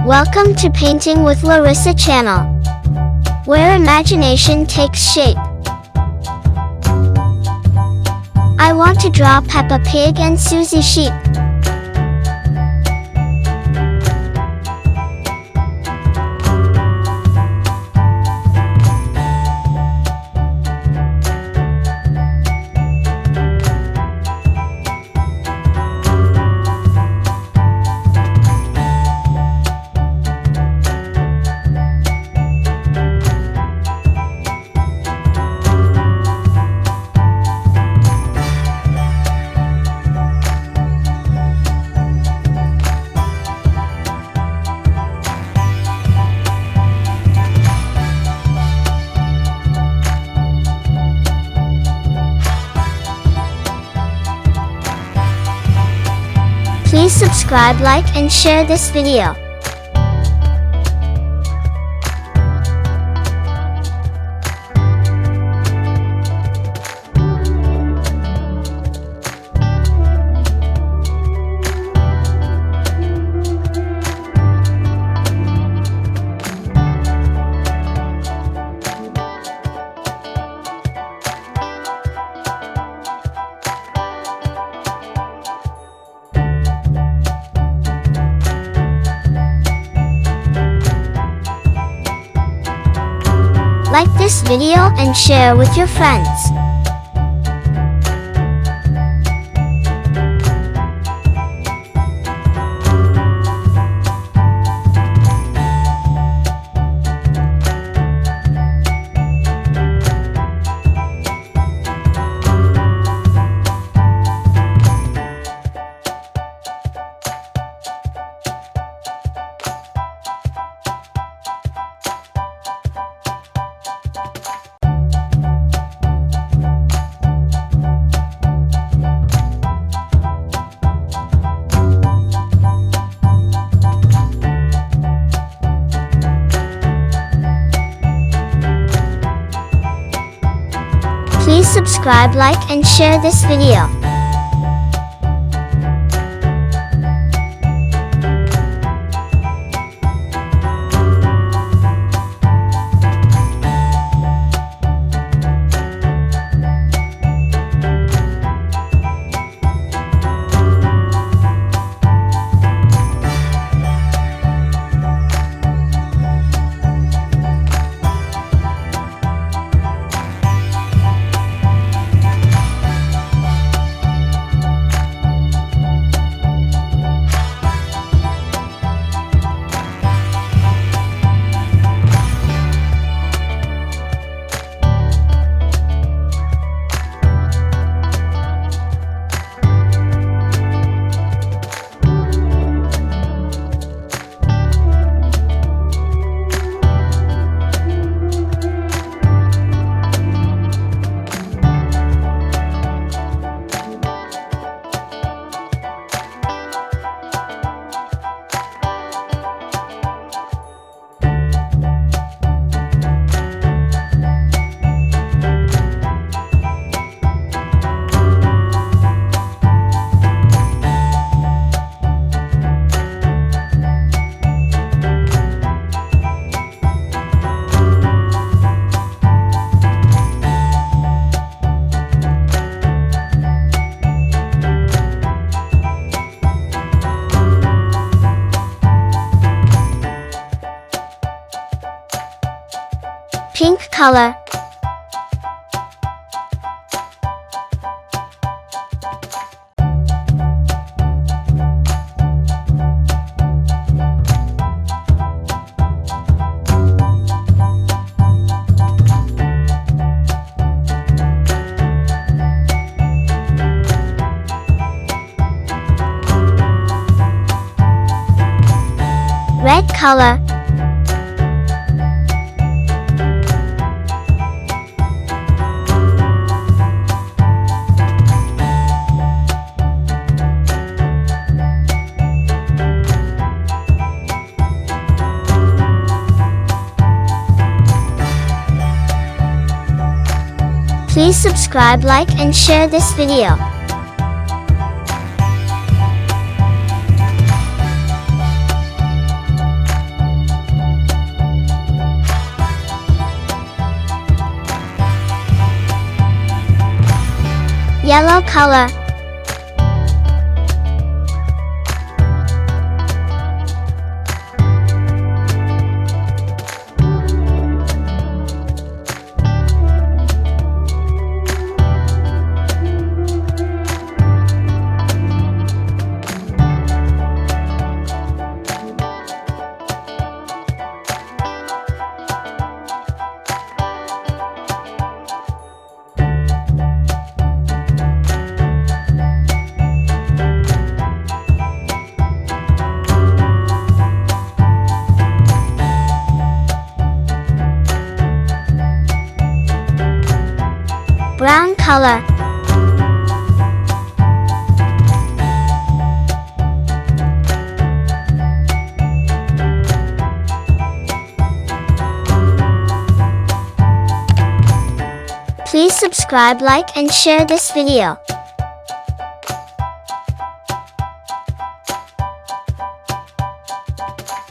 Welcome to Painting with Larisa channel, where imagination takes shape. I want to draw Peppa Pig and Suzy sheep. Please subscribe, like, and share this video. Like this video and share with your friends. Please subscribe, like, and share this video. Pink color. Red color. Please subscribe, like, and share this video. Yellow color. Brown color. Please subscribe, like, and share this video.